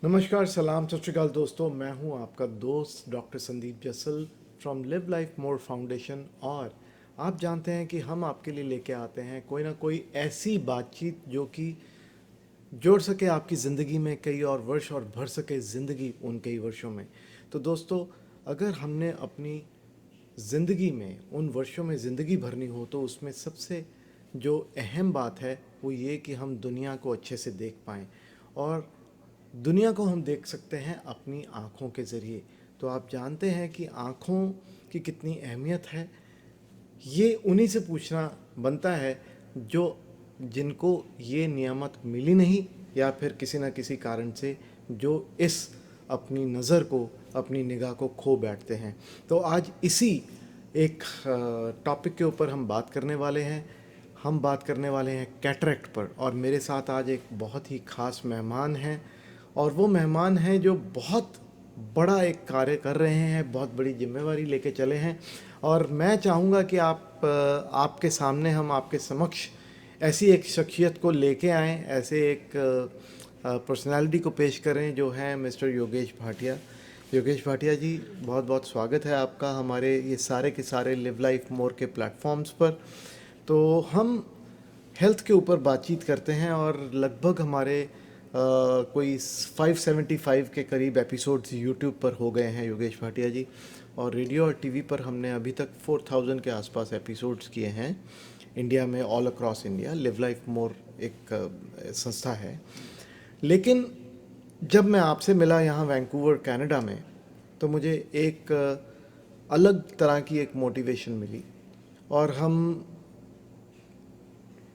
नमस्कार, सलाम, सत श्री अकाल दोस्तों। मैं हूं आपका दोस्त doctor Sandeep जसल from live life more foundation. और आप जानते हैं कि हम आपके लिए लेके आते हैं कोई ना कोई ऐसी बातचीत जो कि जोड़ सके आपकी ज़िंदगी में कई और वर्ष और भर सके ज़िंदगी उन कई वर्षों में। तो दोस्तों, अगर हमने अपनी ज़िंदगी में उन वर्षों में ज़िंदगी भरनी हो तो उसमें सबसे जो अहम बात है वो ये कि हम दुनिया को अच्छे से देख पाएँ। और दुनिया को हम देख सकते हैं अपनी आँखों के ज़रिए। तो आप जानते हैं कि आँखों की कितनी अहमियत है। ये उन्हीं से पूछना बनता है जो जिनको ये नियामत मिली नहीं, या फिर किसी न किसी कारण से जो इस अपनी नज़र को, अपनी निगाह को खो बैठते हैं। तो आज इसी एक टॉपिक के ऊपर हम बात करने वाले हैं। हम बात करने वाले हैं कैटरेक्ट पर। और मेरे साथ आज एक बहुत ही ख़ास मेहमान हैं, और वो मेहमान हैं जो बहुत बड़ा एक कार्य कर रहे हैं, बहुत बड़ी जिम्मेवारी लेके चले हैं। और मैं चाहूँगा कि आपके सामने, हम आपके समक्ष ऐसी एक शख्सियत को लेके आएँ, ऐसे एक पर्सनालिटी को पेश करें जो हैं मिस्टर योगेश भाटिया। योगेश भाटिया जी, बहुत बहुत स्वागत है आपका हमारे ये सारे के सारे लिव लाइफ मोर के प्लेटफॉर्म्स पर। तो हम हेल्थ के ऊपर बातचीत करते हैं, और लगभग हमारे कोई 575 के करीब एपिसोड्स यूट्यूब पर हो गए हैं योगेश भाटिया जी। और रेडियो और टीवी पर हमने अभी तक 4000 के आसपास एपिसोड्स किए हैं इंडिया में, all across India. Live life more एक संस्था है। लेकिन जब मैं आपसे मिला यहाँ वैंकूवर कनाडा में, तो मुझे एक अलग तरह की एक मोटिवेशन मिली। और हम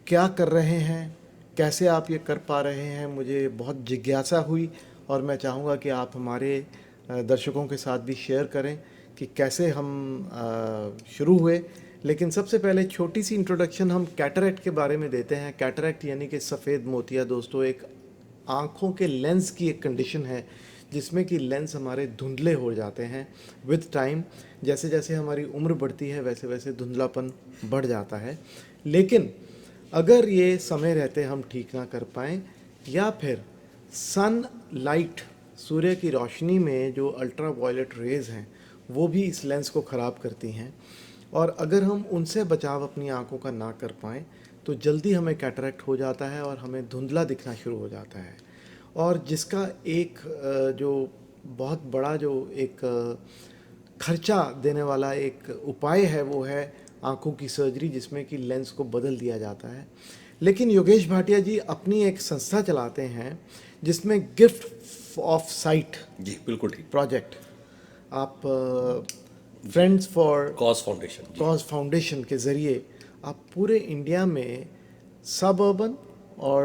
क्या कर रहे हैं, कैसे आप ये कर पा रहे हैं, मुझे बहुत जिज्ञासा हुई। और मैं चाहूँगा कि आप हमारे दर्शकों के साथ भी शेयर करें कि कैसे हम शुरू हुए। लेकिन सबसे पहले छोटी सी इंट्रोडक्शन हम कैटरेक्ट के बारे में देते हैं। कैटरेक्ट यानी कि सफ़ेद मोतिया दोस्तों, एक आँखों के लेंस की एक कंडीशन है जिसमें कि लेंस हमारे धुंधले हो जाते हैं विद टाइम। जैसे जैसे हमारी उम्र बढ़ती है वैसे वैसे धुंधलापन बढ़ जाता है। लेकिन अगर ये समय रहते हम ठीक ना कर पाएँ, या फिर सन लाइट, सूर्य की रोशनी में जो अल्ट्रा वायलेट रेज़ हैं वो भी इस लेंस को ख़राब करती हैं। और अगर हम उनसे बचाव अपनी आँखों का ना कर पाएँ तो जल्दी हमें कैटरेक्ट हो जाता है और हमें धुंधला दिखना शुरू हो जाता है। और जिसका एक जो बहुत बड़ा जो एक खर्चा देने वाला एक उपाय है वो है आँखों की सर्जरी, जिसमें कि लेंस को बदल दिया जाता है। लेकिन योगेश भाटिया जी अपनी एक संस्था चलाते हैं जिसमें गिफ्ट ऑफ साइट जी बिल्कुल ठीक। प्रोजेक्ट, आप Friends for Cause Foundation ji. Cause Foundation के ज़रिए आप पूरे इंडिया में सब अर्बन और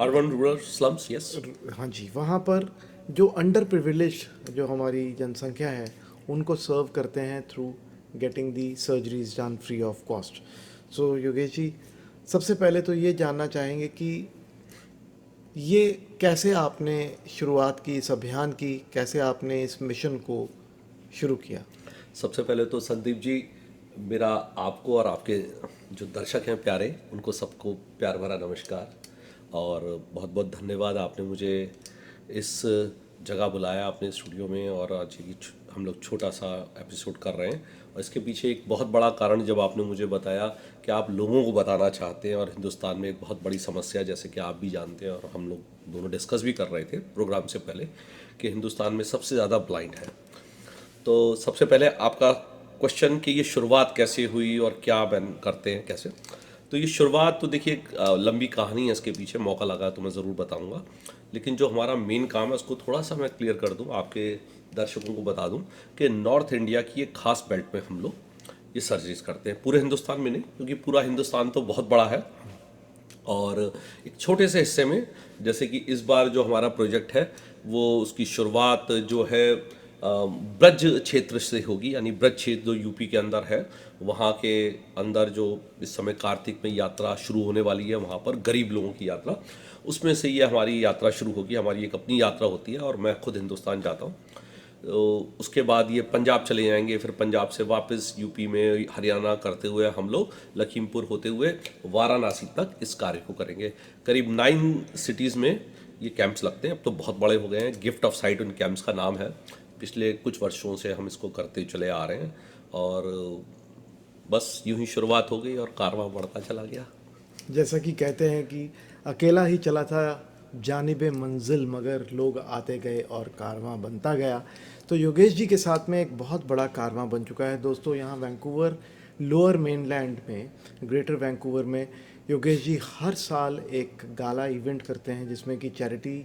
अर्बन रूरल स्लम्स, यस। हाँ जी, वहाँ पर जो अंडर प्रिविलेज जो हमारी जनसंख्या है उनको सर्व करते हैं through getting the surgeries done free of cost. So Yogesh ji, सबसे पहले तो ये जानना चाहेंगे कि ये कैसे आपने शुरुआत की इस अभियान की, कैसे आपने इस मिशन को शुरू किया। सबसे पहले तो संदीप जी, मेरा आपको और आपके जो दर्शक हैं प्यारे, उनको सबको प्यार भरा नमस्कार। और बहुत बहुत धन्यवाद, आपने मुझे इस जगह बुलाया अपने स्टूडियो में, और आज ये हम लोग छोटा सा एपिसोड कर रहे हैं। और इसके पीछे एक बहुत बड़ा कारण, जब आपने मुझे बताया कि आप लोगों को बताना चाहते हैं, और हिंदुस्तान में एक बहुत बड़ी समस्या, जैसे कि आप भी जानते हैं और हम लोग दोनों डिस्कस भी कर रहे थे प्रोग्राम से पहले, कि हिंदुस्तान में सबसे ज़्यादा ब्लाइंड है। तो सबसे पहले आपका क्वेश्चन कि ये शुरुआत कैसे हुई और क्या बैन करते हैं कैसे। तो ये शुरुआत तो देखिए, एक लंबी कहानी है इसके पीछे, मौका लगा तो मैं ज़रूर बताऊंगा। लेकिन जो हमारा मेन काम है उसको थोड़ा सा मैं क्लियर कर दूं, आपके दर्शकों को बता दूं कि नॉर्थ इंडिया की एक खास बेल्ट में हम लोग ये सर्जरीज करते हैं। पूरे हिंदुस्तान में नहीं, क्योंकि पूरा हिंदुस्तान तो बहुत बड़ा है, और एक छोटे से हिस्से में, जैसे कि इस बार जो हमारा प्रोजेक्ट है वो उसकी शुरुआत जो है ब्रज क्षेत्र से होगी। यानी ब्रज क्षेत्र जो यूपी के अंदर है, वहाँ के अंदर जो इस समय कार्तिक में यात्रा शुरू होने वाली है, वहाँ पर गरीब लोगों की यात्रा, उसमें से ये हमारी यात्रा शुरू होगी। हमारी एक अपनी यात्रा होती है, और मैं खुद हिंदुस्तान जाता हूँ। तो उसके बाद ये पंजाब चले जाएंगे, फिर पंजाब से वापस यूपी में हरियाणा करते हुए हम लोग लखीमपुर होते हुए वाराणसी तक इस कार्य को करेंगे। करीब 9 सिटीज़ में ये कैंप्स लगते हैं, अब तो बहुत बड़े हो गए हैं। गिफ्ट ऑफ साइट उन कैंप्स का नाम है। पिछले कुछ वर्षों से हम इसको करते चले आ रहे हैं और बस यूं ही शुरुआत हो गई और कारवां बढ़ता चला गया। जैसा कि कहते हैं कि अकेला ही चला था जानिबे मंजिल, मगर लोग आते गए और कारवां बनता गया। तो योगेश जी के साथ में एक बहुत बड़ा कारवां बन चुका है दोस्तों। यहाँ वैंकूवर लोअर मेनलैंड में, ग्रेटर वैंकूवर में, योगेश जी हर साल एक गाला इवेंट करते हैं जिसमें कि चैरिटी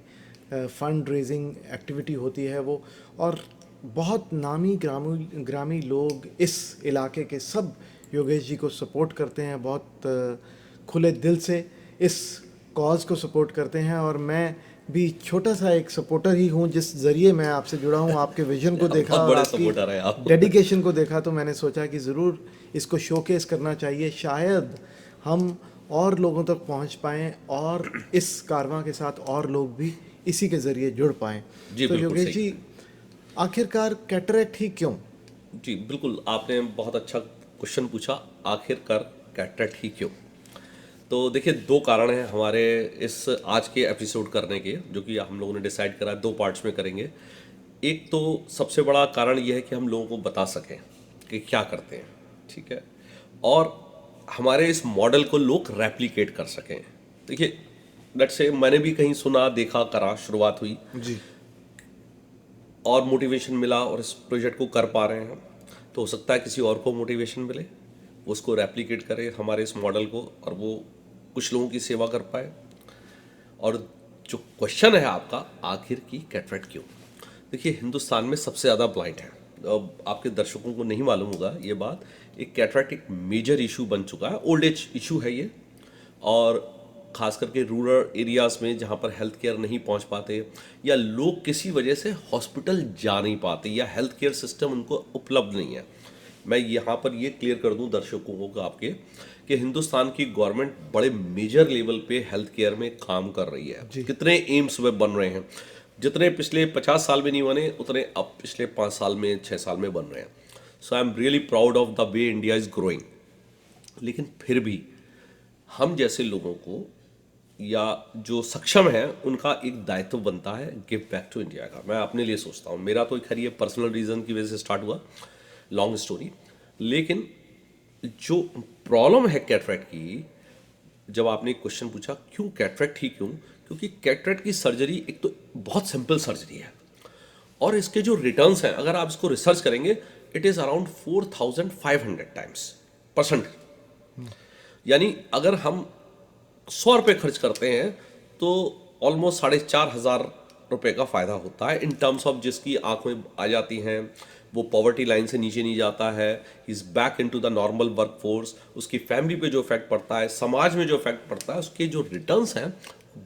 फंड रेजिंग एक्टिविटी होती है वो। और बहुत नामी ग्रामी लोग इस इलाके के सब योगेश जी को सपोर्ट करते हैं, बहुत खुले दिल से इस कॉज को सपोर्ट करते हैं। और मैं भी छोटा सा एक सपोर्टर ही हूँ, जिस ज़रिए मैं आपसे जुड़ा हूँ। आपके विजन को देखा बहुत और बड़े सपोर्टर हैं आप। आपकी डेडिकेशन को देखा तो मैंने सोचा कि ज़रूर इसको शोकेस करना चाहिए। शायद हम और लोगों तक पहुँच पाएँ और इस कारवां के साथ और लोग भी इसी के ज़रिए जुड़ पाएँ। जी तो बिल्कुल योगेश सही। जी, आखिरकार कैटरेक्ट ही क्यों? जी बिल्कुल, आपने बहुत अच्छा क्वेश्चन पूछा, आखिरकार कैटरेक्ट ही क्यों। तो देखिए, दो कारण हैं हमारे इस आज के एपिसोड करने के, जो कि हम लोगों ने डिसाइड करा दो पार्ट्स में करेंगे। एक तो सबसे बड़ा कारण यह है कि हम लोगों को बता सकें कि क्या करते हैं, ठीक है, और हमारे इस मॉडल को लोग रेप्लिकेट कर सकें। देखिए, लेट्स से मैंने भी कहीं सुना, देखा, करा, शुरुआत हुई जी और मोटिवेशन मिला और इस प्रोजेक्ट को कर पा रहे हैं, तो हो सकता है किसी और को मोटिवेशन मिले, वो उसको रेप्लिकेट करे हमारे इस मॉडल को, और वो कुछ लोगों की सेवा कर पाए। और जो क्वेश्चन है आपका, आखिर की कैटरेक्ट क्यों, देखिए हिंदुस्तान में सबसे ज़्यादा ब्लाइंड है। अब आपके दर्शकों को नहीं मालूम होगा ये बात, एक कैटरेक्ट एक मेजर इशू बन चुका है, ओल्ड एज इशू है ये। और खास करके रूरल एरियाज़ में जहाँ पर हेल्थ केयर नहीं पहुँच पाते, या लोग किसी वजह से हॉस्पिटल जा नहीं पाते, या हेल्थ केयर सिस्टम उनको उपलब्ध नहीं है। मैं यहाँ पर ये क्लियर कर दूँ दर्शकों को आपके, कि हिंदुस्तान की गवर्नमेंट बड़े मेजर लेवल पे हेल्थ केयर में काम कर रही है। जी। कितने एम्स वे बन रहे हैं, जितने पिछले 50 साल में नहीं बने उतने अब पिछले 5 साल में 6 साल में बन रहे हैं। So I am really proud of the way India is growing. लेकिन फिर भी हम जैसे लोगों को, या जो सक्षम है, उनका एक दायित्व बनता है गिव बैक टू इंडिया का। मैं अपने लिए सोचता हूँ, मेरा तो खैर ये पर्सनल रीज़न की वजह से स्टार्ट हुआ, लॉन्ग स्टोरी। लेकिन जो प्रॉब्लम है कैटरेक्ट की, जब आपने क्वेश्चन पूछा क्यों कैटरेक्ट ही क्यों, क्योंकि कैटरेक्ट की सर्जरी एक तो बहुत सिंपल सर्जरी है, और इसके जो रिटर्न्स हैं, अगर आप इसको रिसर्च करेंगे, it is around 4500 times percent. यानी अगर हम 100 रुपये खर्च करते हैं तो ऑलमोस्ट 4500 रुपये का फ़ायदा होता है, इन टर्म्स ऑफ जिसकी आँख में आ जाती हैं, वो पॉवर्टी लाइन से नीचे नहीं जाता है, is back into the normal work force. उसकी फैमिली पे जो इफेक्ट पड़ता है, समाज में जो इफेक्ट पड़ता है, उसके जो रिटर्न्स हैं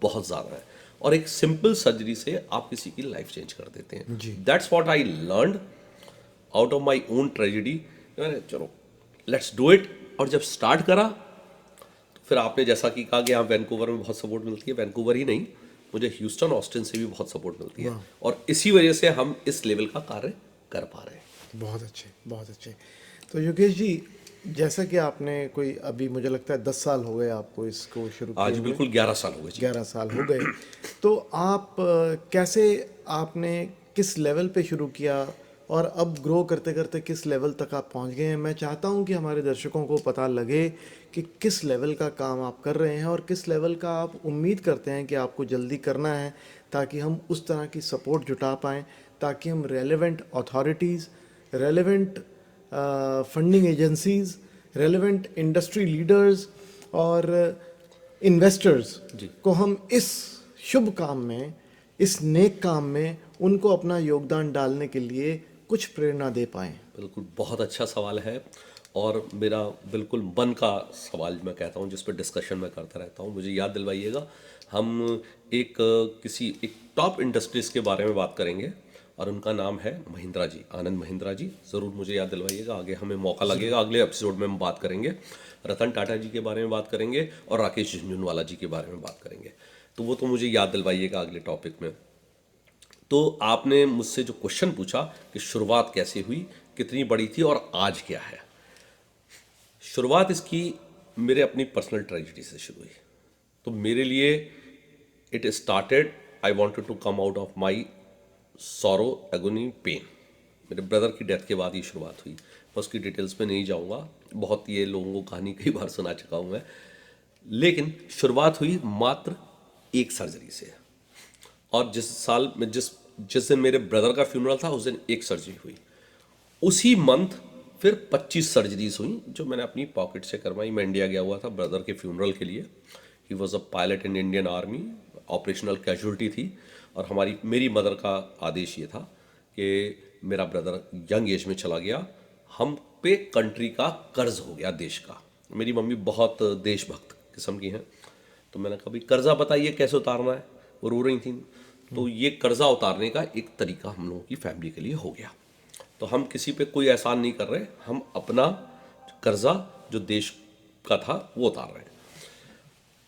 बहुत ज़्यादा है। और एक सिंपल सर्जरी से आप किसी की लाइफ चेंज कर देते हैं। जी। That's what I learn out of my own tragedy. चलो लेट्स डू इट। और जब स्टार्ट करा, फिर आपने जैसा कि कहा कि यहाँ वैंकूवर में बहुत सपोर्ट मिलती है, वैंकूवर ही नहीं, मुझे ह्यूस्टन ऑस्टिन से भी बहुत सपोर्ट मिलती है, और इसी वजह से हम इस लेवल का कार्य कर पा रहे हैं। बहुत अच्छे, बहुत अच्छे। तो योगेश जी, जैसा कि आपने कोई अभी मुझे लगता है 10 साल हो गए आपको इसको शुरू किए आज हुए। बिल्कुल 11 साल हो गए जी। 11 साल हो गए। तो आप कैसे, आपने किस लेवल पे शुरू किया और अब ग्रो करते करते किस लेवल तक आप पहुंच गए हैं? मैं चाहता हूं कि हमारे दर्शकों को पता लगे कि किस लेवल का काम आप कर रहे हैं और किस लेवल का आप उम्मीद करते हैं कि आपको जल्दी करना है, ताकि हम उस तरह की सपोर्ट जुटा पाएँ, ताकि हम relevant authorities, relevant funding agencies, relevant industry leaders और इन्वेस्टर्स जी। को हम इस शुभ काम में, इस नेक काम में उनको अपना योगदान डालने के लिए कुछ प्रेरणा दे पाएँ। बिल्कुल, बहुत अच्छा सवाल है, और मेरा बिल्कुल मन का सवाल मैं कहता हूँ, जिस पर डिस्कशन मैं करता रहता हूँ। मुझे याद दिलवाइएगा, हम किसी एक टॉप इंडस्ट्रीज़ के बारे में बात करेंगे, और उनका नाम है महिंद्रा जी, आनंद महिंद्रा जी। ज़रूर मुझे याद दिलवाइएगा, आगे हमें मौका लगेगा, अगले एपिसोड में हम बात करेंगे। रतन टाटा जी के बारे में बात करेंगे, और राकेश झुनझुनवाला जी के बारे में बात करेंगे। तो वो तो मुझे याद दिलवाइएगा अगले टॉपिक में। तो आपने मुझसे जो क्वेश्चन पूछा कि शुरुआत कैसे हुई, कितनी बड़ी थी, और आज क्या है। शुरुआत इसकी मेरे अपनी पर्सनल ट्रेजेडी से शुरू हुई। तो मेरे लिए it started I wanted to come out of my sorrow agony pain. मेरे ब्रदर की डेथ के बाद ही शुरुआत हुई। मैं उसकी डिटेल्स में नहीं जाऊंगा, बहुत ये लोगों को कहानी कई बार सुना चुका हूं मैं। लेकिन शुरुआत हुई मात्र एक सर्जरी से। और जिस साल में जिस दिन मेरे ब्रदर का फ्यूनरल था उस दिन एक सर्जरी हुई। उसी मंथ फिर 25 सर्जरीज हुई जो मैंने अपनी पॉकेट से करवाई। मैं इंडिया गया हुआ था ब्रदर के फ्यूनरल के लिए। He was a pilot in Indian army, operational casualty थी। और मेरी मदर का आदेश ये था कि मेरा ब्रदर यंग एज में चला गया, हम पे कंट्री का कर्ज हो गया, देश का। मेरी मम्मी बहुत देशभक्त किस्म की हैं, तो मैंने कहा भाई कर्जा बताइए कैसे उतारना है। वो रो रही थी, तो ये कर्जा उतारने का एक तरीका हम लोगों की फैमिली के लिए हो गया। तो हम किसी पे कोई एहसान नहीं कर रहे, हम अपना कर्जा जो देश का था वो उतार रहे हैं।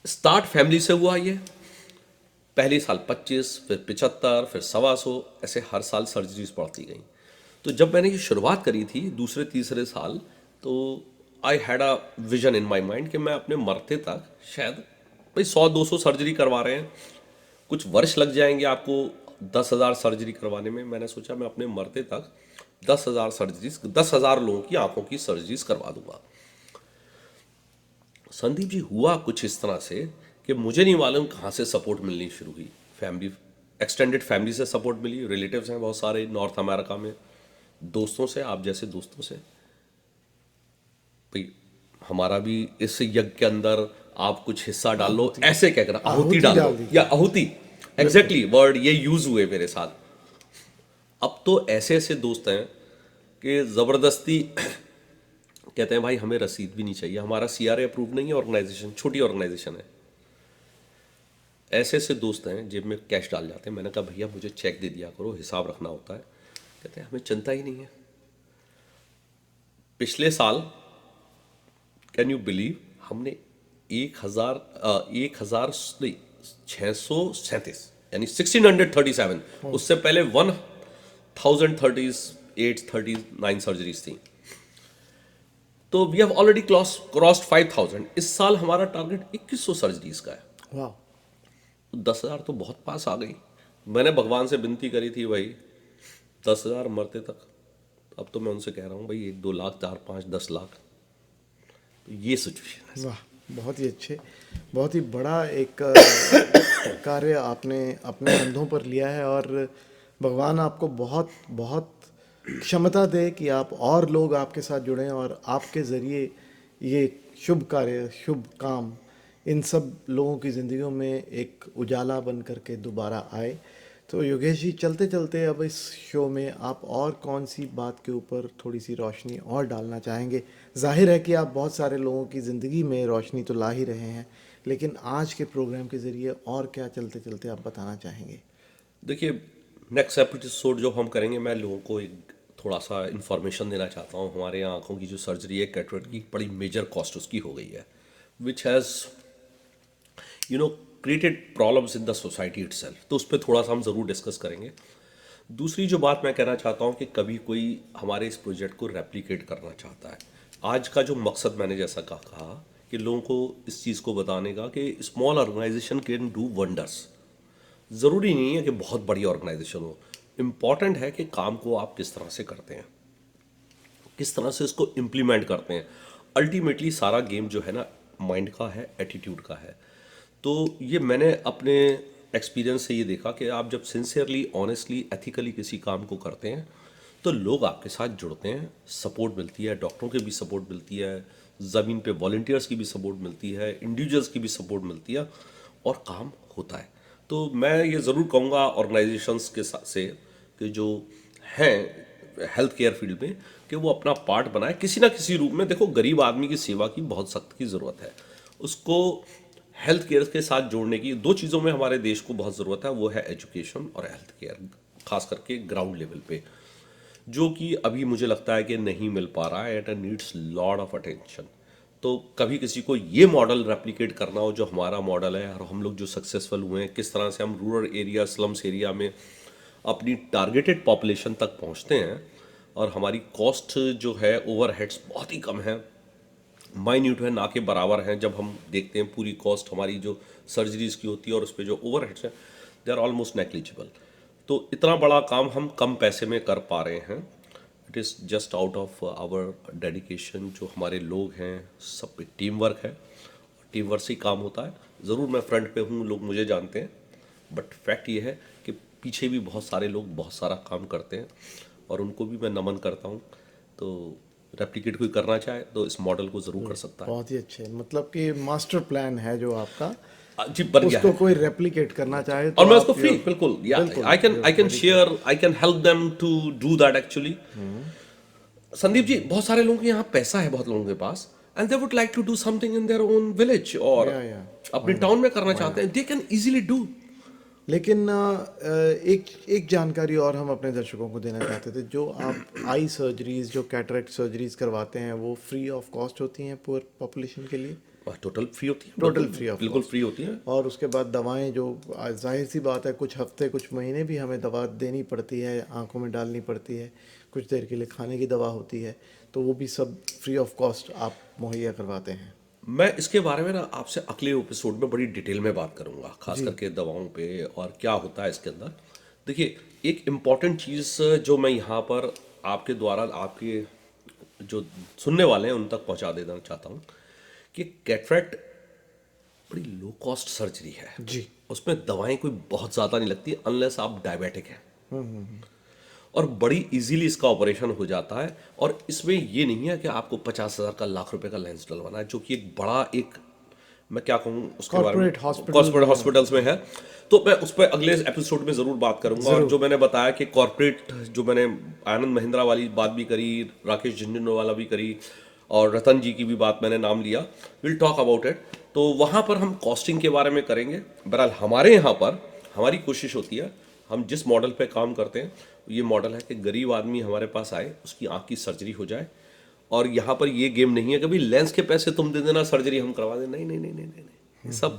स्टार्ट फैमिली से हुआ ये। पहले साल 25, फिर 75, फिर 125, ऐसे हर साल सर्जरीज बढ़ती गई। तो जब मैंने ये शुरुआत करी थी दूसरे तीसरे साल, तो I had a vision in my mind कि मैं अपने मरते तक शायद भाई 100-200 सर्जरी करवा रहे हैं, कुछ वर्ष लग जाएंगे आपको 10,000 सर्जरी करवाने में। मैंने सोचा मैं अपने मरते तक 10,000 सर्जरीज, 10,000 लोगों की आंखों की सर्जरीज करवा दूंगा। संदीप जी हुआ कुछ इस तरह से कि मुझे नहीं मालूम कहाँ से सपोर्ट मिलनी शुरू हुई। फैमिली, एक्सटेंडेड फैमिली से सपोर्ट मिली, रिलेटिव्स हैं बहुत सारे नॉर्थ अमेरिका में, दोस्तों से, आप जैसे दोस्तों से। भाई हमारा भी इस यज्ञ के अंदर आप कुछ हिस्सा डाल लो, ऐसे क्या करा, आहुति आहुति डाल डाल लो, दी। या आहुति, एग्जैक्टली वर्ड ये यूज हुए मेरे साथ। अब तो ऐसे ऐसे दोस्त हैं कि जबरदस्ती कहते हैं भाई हमें रसीद भी नहीं चाहिए, हमारा सीआरए अप्रूव नहीं है, ऑर्गेनाइजेशन छोटी ऑर्गेनाइजेशन है। ऐसे ऐसे दोस्त हैं जेब में कैश डाल जाते हैं। मैंने कहा भैया मुझे चेक दे दिया करो, हिसाब रखना होता है। कहते हैं हमें चिंता ही नहीं है। पिछले साल कैन यू बिलीव, हमने 1,637 यानी 1637, उससे पहले 1038 सर्जरीज थी। तो वी हैव ऑलरेडी क्रॉस्ड 5,000। इस साल हमारा टारगेट 2100 सर्जरीज का है। वाह, 10,000 तो बहुत पास आ गई। मैंने भगवान से विनती करी थी भाई 10,000 मरते तक। अब तो मैं उनसे कह रहा हूँ भाई 1-2 लाख, 4-5, 10 लाख। तो ये सिचुएशन है। वाह, बहुत ही अच्छे, बहुत ही बड़ा एक कार्य आपने अपने कंधों पर लिया है। और भगवान आपको बहुत बहुत क्षमता दे कि आप और लोग आपके साथ जुड़ें और आपके ज़रिए ये शुभ कार्य, शुभ काम इन सब लोगों की ज़िंदगियों में एक उजाला बन करके दोबारा आए। तो योगेश जी, चलते चलते अब इस शो में आप और कौन सी बात के ऊपर थोड़ी सी रोशनी और डालना चाहेंगे? जाहिर है कि आप बहुत सारे लोगों की ज़िंदगी में रोशनी तो ला ही रहे हैं, लेकिन आज के प्रोग्राम के ज़रिए और क्या चलते चलते आप बताना चाहेंगे? देखिए, नेक्स्ट एपिसोड जो हम करेंगे, मैं लोगों को एक थोड़ा सा इन्फॉर्मेशन देना चाहता हूँ। हमारे यहाँ आँखों की जो सर्जरी है, कैटरेक्ट की, बड़ी मेजर कॉस्ट उसकी हो गई है, which has created problems in the society itself. तो उस पर थोड़ा सा हम ज़रूर डिस्कस करेंगे। दूसरी जो बात मैं कहना चाहता हूँ कि कभी कोई हमारे इस प्रोजेक्ट को रेप्लिकेट करना चाहता है। आज का जो मकसद मैंने जैसा कहा कि लोगों को इस चीज़ को बताने का कि small organization can do wonders. ज़रूरी नहीं है कि बहुत बड़ी ऑर्गेनाइजेशन हो, इम्पॉर्टेंट है कि काम को आप किस तरह से करते हैं, किस तरह से इसको इम्प्लीमेंट करते हैं। अल्टीमेटली सारा गेम जो है ना, माइंड का है, एटीट्यूड का है। तो ये मैंने अपने एक्सपीरियंस से ये देखा कि आप जब सिंसियरली, ऑनेस्टली, एथिकली किसी काम को करते हैं तो लोग आपके साथ जुड़ते हैं, सपोर्ट मिलती है, डॉक्टरों की भी सपोर्ट मिलती है, ज़मीन पे वॉलंटियर्स की भी सपोर्ट मिलती है, इंडिविजुअल्स की भी सपोर्ट मिलती है, और काम होता है। तो मैं ये ज़रूर कहूँगा ऑर्गेनाइजेशंस के साथ से कि जो हैं हेल्थ केयर फील्ड में, कि वो अपना पार्ट बनाए किसी ना किसी रूप में। देखो, गरीब आदमी की सेवा की बहुत सख्त की ज़रूरत है, उसको हेल्थ केयर के साथ जोड़ने की। दो चीज़ों में हमारे देश को बहुत ज़रूरत है, वो है एजुकेशन और हेल्थ केयर, खास करके ग्राउंड लेवल पे, जो कि अभी मुझे लगता है कि नहीं मिल पा रहा है। It needs lot of attention. तो कभी किसी को ये मॉडल रेप्लिकेट करना हो जो हमारा मॉडल है, और हम लोग जो सक्सेसफुल हुए हैं, किस तरह से हम रूरल एरिया, स्लम्स एरिया में अपनी टारगेटेड पॉपुलेशन तक पहुंचते हैं, और हमारी कॉस्ट जो है, ओवरहेड्स बहुत ही कम है, माइन्यूट है, ना के बराबर हैं। जब हम देखते हैं पूरी कॉस्ट हमारी जो सर्जरीज की होती है और उस पर जो ओवरहेड्स हैं, दे आर ऑलमोस्ट नेग्लिजिबल। तो इतना बड़ा काम हम कम पैसे में कर पा रहे हैं। It is just out of our dedication. जो हमारे लोग हैं, सब टीम वर्क है, टीम वर्क से ही काम होता है। ज़रूर मैं फ्रंट पे हूँ, लोग मुझे जानते हैं, बट फैक्ट ये है कि पीछे भी बहुत सारे लोग बहुत सारा काम करते हैं और उनको भी मैं नमन करता हूँ। तो रेप्लिकेट कोई करना चाहे तो इस मॉडल को ज़रूर कर सकता है। बहुत ही अच्छे, मतलब कि मास्टर प्लान है जो आपका, जी, बन गया उसको है। कोई रेप्लिकेट करना चाहे तो और मैं आप उसको फ्री, बिल्कुल, या बिल्कुल I can share, I can help them to do that actually. Sandeep ji, बहुत सारे लोगों के यहाँ पैसा है, बहुत लोगों के पास, and they would like to do something in their own village और या अपने टाउन में करना चाहते हैं, दे कैन इजीली डू। लेकिन एक एक जानकारी और हम अपने दर्शकों को देना चाहते थे। जो आप आई सर्जरीज, जो कैटरेक्ट सर्जरीज करवाते हैं, वो फ्री ऑफ कॉस्ट होती हैं पुअर पॉपुलेशन के लिए? टोटल फ्री होती है, टोटल बिल्कुल फ्री ऑफ बिल्कुल कॉस्ट। फ्री होती है। और उसके बाद दवाएं जो जाहिर सी बात है, कुछ हफ्ते कुछ महीने भी हमें दवा देनी पड़ती है, आंखों में डालनी पड़ती है, कुछ देर के लिए खाने की दवा होती है, तो वो भी सब फ्री ऑफ कॉस्ट आप मुहैया करवाते हैं? मैं इसके बारे में ना आपसे अगले एपिसोड में बड़ी डिटेल में बात करूंगा, खास जी। करके दवाओं पे और क्या होता है इसके अंदर। देखिए, एक इम्पॉर्टेंट चीज़ जो मैं यहाँ पर आपके द्वारा आपके जो सुनने वाले हैं उन तक पहुँचा देना चाहता हूँ कि कैटरेक्ट बड़ी लो कॉस्ट सर्जरी है। जी। उसमें दवाएं कोई बहुत ज़्यादा नहीं लगती अनलेस आप डायबिटिक हैं, और बड़ी इजीली इसका ऑपरेशन हो जाता है। और इसमें ये नहीं है कि आपको 50,000 का, लाख रुपए का लेंस डलवाना है, जो कि एक बड़ा एक, मैं क्या कहूँ उसके बारे में, कॉर्पोरेट हॉस्पिटल कॉर्पोरेट हॉस्पिटल्स में है। तो मैं उस पर अगले एपिसोड में ज़रूर बात करूंगा। और जो मैंने बताया कि कॉर्पोरेट, जो मैंने आनंद महिंद्रा वाली बात भी करी, राकेश झुंझुनवाला भी करी, और रतन जी की भी बात मैंने नाम लिया, विल टॉक अबाउट इट। तो वहाँ पर हम कॉस्टिंग के बारे में करेंगे। बहरहाल हमारे यहाँ पर हमारी कोशिश होती है, हम जिस मॉडल पे काम करते हैं ये मॉडल है कि गरीब आदमी हमारे पास आए, उसकी आंख की सर्जरी हो जाए। और यहाँ पर ये गेम नहीं है कभी लेंस के पैसे तुम दे देना, सर्जरी हम करवा दें, नहीं नहीं नहीं नहीं नहीं, नहीं। सब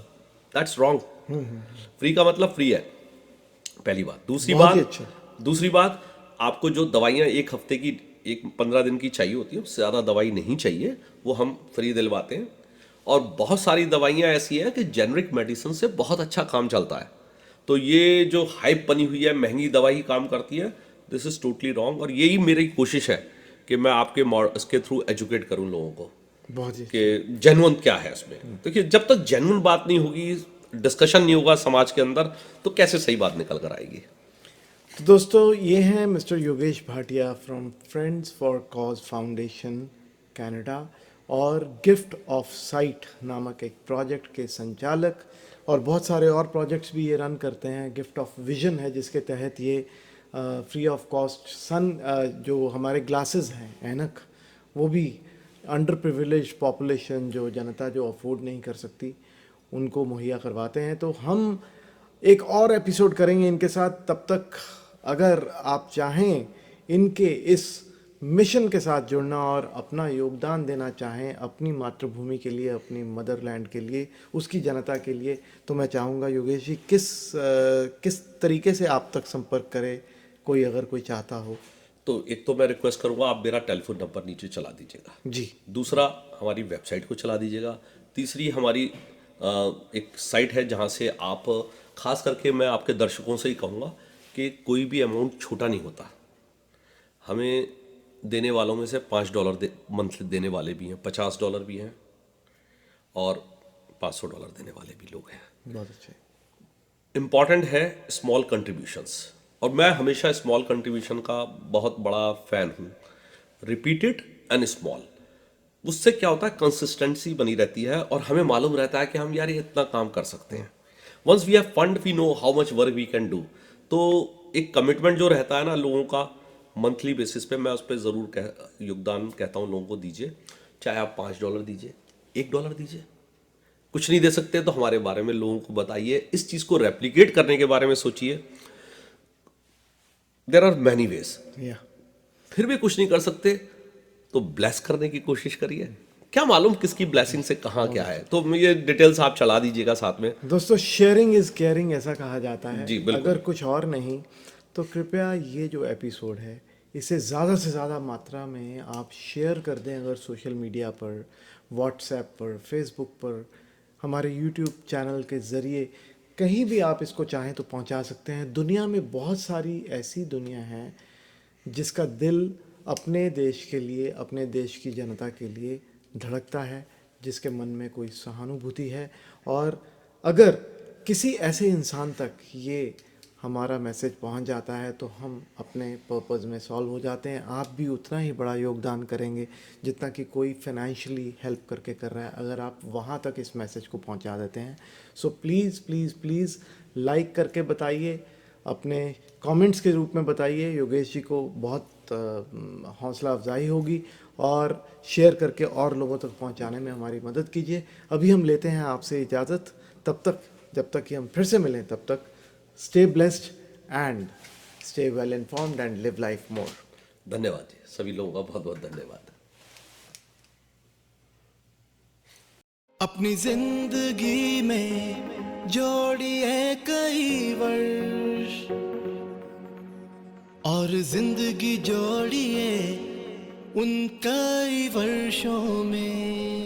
दैट्स रॉन्ग। फ्री का मतलब फ्री है, पहली बात। बहुत ही अच्छा। दूसरी बात, आपको जो दवाइयाँ एक हफ्ते की, एक 15 दिन की चाहिए होती है, उससे ज़्यादा दवाई नहीं चाहिए, वो हम फ्री दिलवाते हैं। और बहुत सारी दवाइयाँ ऐसी हैं कि जेनरिक मेडिसिन से बहुत अच्छा काम चलता है। तो ये जो हाइप बनी हुई है महंगी दवाई ही काम करती है, दिस इज टोटली रॉन्ग। और यही मेरी कोशिश है कि मैं आपके इसके थ्रू एजुकेट करूं लोगों को बहुत ही कि जेन्युइन क्या है इसमें। देखिए, जब तक जेन्युइन बात नहीं होगी, डिस्कशन नहीं होगा समाज के अंदर, तो कैसे सही बात निकल कर आएगी। तो दोस्तों, ये हैं mister Yogesh Bhatia from friends for Cause foundation Canada और गिफ्ट ऑफ साइट नामक एक प्रोजेक्ट के संचालक, और बहुत सारे और प्रोजेक्ट्स भी ये रन करते हैं। गिफ्ट ऑफ विजन है जिसके तहत ये फ्री ऑफ कॉस्ट जो हमारे ग्लासेस हैं, ऐनक, वो भी अंडर प्रिविलेज पॉपुलेशन, जो जनता जो अफोर्ड नहीं कर सकती, उनको मुहैया करवाते हैं। तो हम एक और एपिसोड करेंगे इनके साथ। तब तक अगर आप चाहें इनके इस मिशन के साथ जुड़ना और अपना योगदान देना चाहें अपनी मातृभूमि के लिए, अपनी मदरलैंड के लिए, उसकी जनता के लिए, तो मैं चाहूँगा योगेश जी किस तरीके से आप तक संपर्क करे, कोई अगर कोई चाहता हो? तो एक तो मैं रिक्वेस्ट करूंगा, आप मेरा टेलीफोन नंबर नीचे चला दीजिएगा। जी। दूसरा, हमारी वेबसाइट को चला दीजिएगा। तीसरी, हमारी एक साइट है जहाँ से आप, खास करके मैं आपके दर्शकों से ही कहूँगा कि कोई भी अमाउंट छोटा नहीं होता। हमें देने वालों में से $5 मंथली देने वाले भी हैं, $50 भी हैं, और $500 देने वाले भी लोग हैं। बहुत अच्छे। इम्पॉर्टेंट है स्मॉल कंट्रीब्यूशंस, और मैं हमेशा स्मॉल कंट्रीब्यूशन का बहुत बड़ा फैन हूँ। रिपीटेड एंड स्मॉल, उससे क्या होता है, कंसिस्टेंसी बनी रहती है और हमें मालूम रहता है कि हम यार ये इतना काम कर सकते हैं। Once we have fund, we know how much work we can do. तो एक कमिटमेंट जो रहता है ना लोगों का मंथली बेसिस पे, मैं उस पर ज़रूर योगदान कहता हूँ लोगों को दीजिए। चाहे आप $5 दीजिए, $1 दीजिए, कुछ नहीं दे सकते तो हमारे बारे में लोगों को बताइए, इस चीज़ को रेप्लिकेट करने के बारे में सोचिए। There are many ways. या फिर भी कुछ नहीं कर सकते तो ब्लेस करने की कोशिश करिए। क्या मालूम किसकी ब्लेसिंग से कहाँ क्या है। तो ये डिटेल्स आप चला दीजिएगा साथ में। दोस्तों, शेयरिंग इज़ केयरिंग ऐसा कहा जाता है। जी, बिल्कुल। अगर कुछ और नहीं तो कृपया ये जो एपिसोड है इसे ज़्यादा से ज़्यादा मात्रा में आप शेयर कर दें। अगर सोशल मीडिया पर, व्हाट्सएप पर, फेसबुक पर, हमारे यूट्यूब चैनल के ज़रिए कहीं भी आप इसको चाहें तो पहुंचा सकते हैं। दुनिया में बहुत सारी ऐसी दुनिया है जिसका दिल अपने देश के लिए, अपने देश की जनता के लिए धड़कता है, जिसके मन में कोई सहानुभूति है। और अगर किसी ऐसे इंसान तक ये हमारा मैसेज पहुंच जाता है तो हम अपने पर्पज़ में सॉल्व हो जाते हैं। आप भी उतना ही बड़ा योगदान करेंगे जितना कि कोई फाइनेंशियली हेल्प करके कर रहा है, अगर आप वहाँ तक इस मैसेज को पहुँचा देते हैं। So please please please like करके बताइए, अपने कमेंट्स के रूप में बताइए। योगेश जी को बहुत हौसला अफजाई होगी, और शेयर करके और लोगों तक पहुंचाने में हमारी मदद कीजिए। अभी हम लेते हैं आपसे इजाज़त, तब तक, जब तक कि हम फिर से मिलें, तब तक stay blessed and stay well informed and live life more. धन्यवाद जी, सभी लोगों का बहुत बहुत धन्यवाद। अपनी जिंदगी में जोड़िए कई वर्ष, और जिंदगी जोड़िए उन कई वर्षों में।